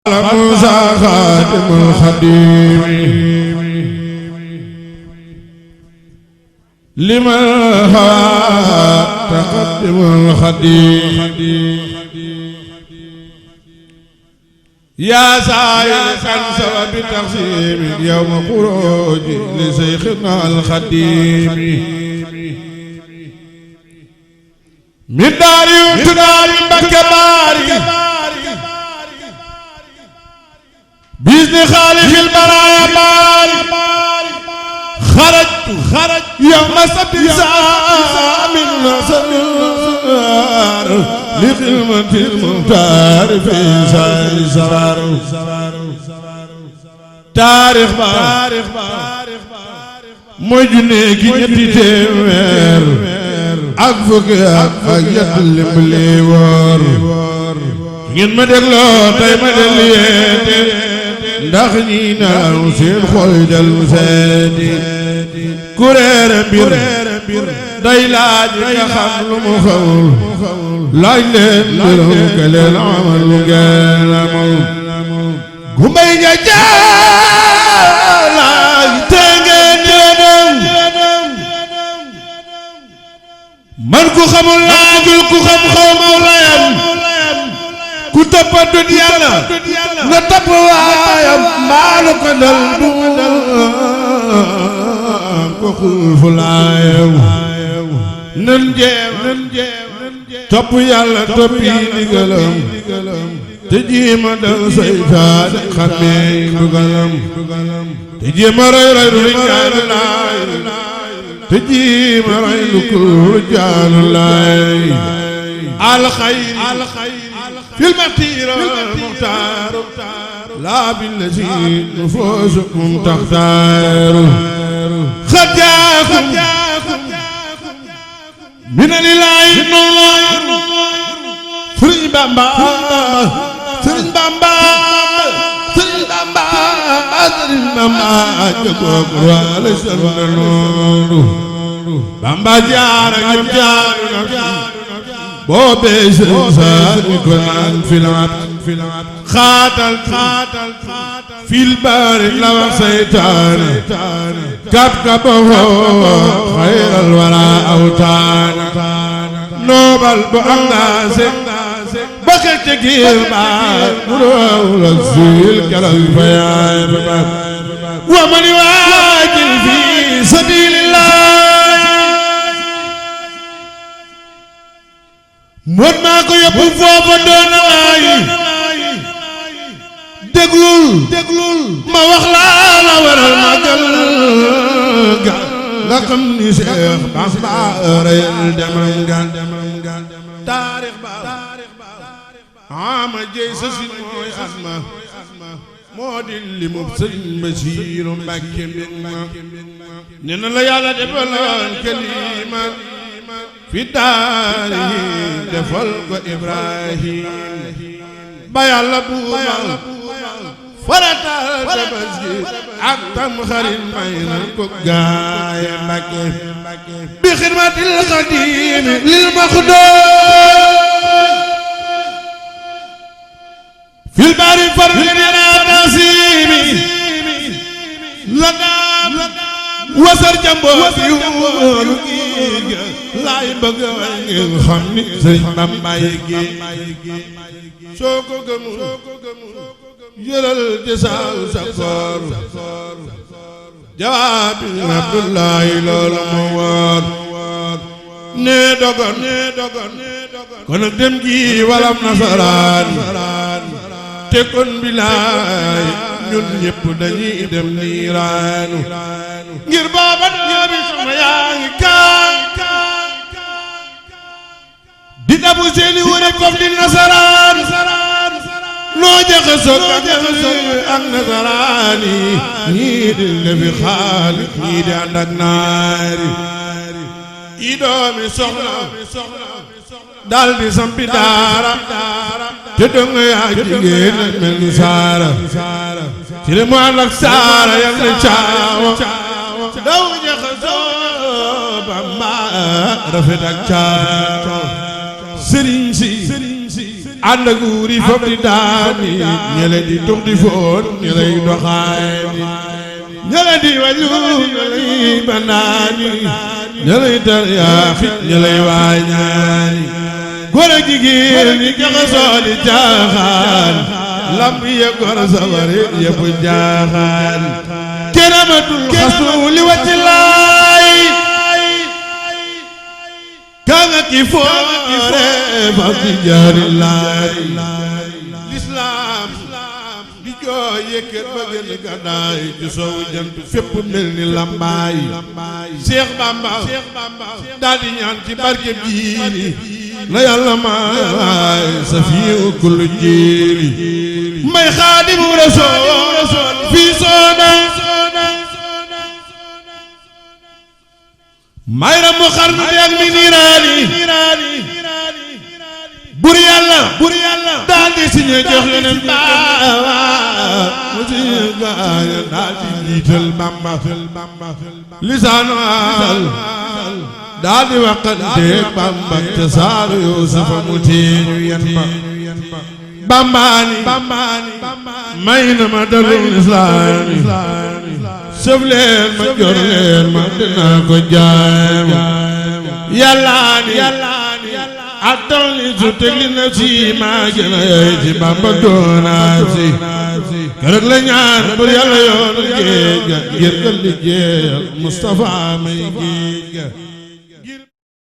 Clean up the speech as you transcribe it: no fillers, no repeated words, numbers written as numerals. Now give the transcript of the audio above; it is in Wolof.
موسى خاتم الخديم لمن هوى تقدم الخديم يا سائل عن سبب التقسيم يوم خروج لشيخنا الخديم من دار تنار بكباري بإذن خالق البرايا باري خرج يوم سبت من نصر لخدمة المختار في سائر سرار تاريخ mooy junne gi ñetti téeméer ak fukki ak yett lim li woor ngeen ma dégloo tey ma déglu yeete ndax ñi naaw seen xol del mu seeti kuréere mbir day laaj nga xam lu mu xamul laaj leen mbirum ke leen amal lu ngeen amul gumbay nga jaalaaj te ngeen yéenam man ku xamul laajul ku xam xaw maw layam ku toppatut yàlla nga topp waayam mbaalu ko dal du ko xulfu laayam nan jeem topp yàlla toppi ndigalam te jéema dal saytaane xamee ndugalam te jéema roy lu jaanu laay te jéema roy lu kul jaanu laay alxayr fil maxtiir wal muxtaar laa billazi nufuusukum taxtaar xad jaakum mina lillaahi nuur Sëriñ Bamba Sëriñ Bamba Sëriñ Bamba Sëriñ Bamba jagoog wala sannoonu Bamba jaara ñoom jaaru na boobee seen saani ko naan filaat xaatal fil baari la wax saytaane kap xayral wala awtaana noobal bu am naase bakal te giir baat bu doow la siil kalal fayaay baat wa man waajil fi sabilillah mot maa ko yóbbu foofa doona ay déglul ma wax laa la waral magal ga nga xam ni Seex Bamba reyal demam gan taarix ba ama jey sa sin mooy asma moo di limub Sëriñ Basiiru Mbàkke mbég ma ne na la yàlla defaloon kalima fi daari defal ko Ibrahim ba yàlla buumal faratal Tabaski ak Tamxarit may na ko gaaya Mbàkke bi xidmatil xadiim lil maxdoom fil baari farlina nasiimi la daam wasar jamboot yuuru gi laay bëgg way ngeen xam ni Sëriñ Bamba gi soo ko gëmul yëral jësal sa koor jawaabi Abdullahi loolu moo war ne dogon kon ak dem gi walam nasaraan te kon bilaay ñun ñëpp dañuy dem niiraanu ngir booba ñaari sama yaa ngi kaan di dabu seeni wëre kof di nasaraan noo jaxasoo ak nasaraan yi ñii di lefi xaalis ñii di ànd ak naari yi doomi soxna dal di sampi daara te dong yaa jigéen mel ni saara ci le mu ànd ak saara yal na caawa daw jaxasoo Bamba rafet ak caawa sëriñ si ànd ak wuuri fop di daani ñele di tux di foon ñeley doxaani ñele di waju ñeley bandaani ñeley taryaaxi ñeley waañaani góor ak jigéen ñi jaxasoo di jaaxaan lamb ya góor sabari yëpp jaaxaan keramatul xastu li wacci laay kaanga ki foore fa di jaari laay lislaam di jooy yëkkat ba gën gàddaay ci soowu jant fépp mel ni lambaay Seex Bamba daal di ñaan ci barke bii na yàlla maay safiyu kullu jiili may xaadimu rasool fii soodan may ramu xarnu bi ak mi niiraani bur yàlla daal di signé jox yeneen baawa mu signé gaaya daal di jiital Bamba lisaanal daal di waxante Bamba te saaru Yuusufa mu teeñu yen ba Bambaani may na ma dalul islaami sëf leen ma jor leen ma dinaa ko jaay ma yàllaani ak tawli su tegli na si maa gën a yey ci Bamba doonaa si keroog la ñaan bur yàlla yoonu géej ga ngir nga liggéeyal Mustafa may géej ga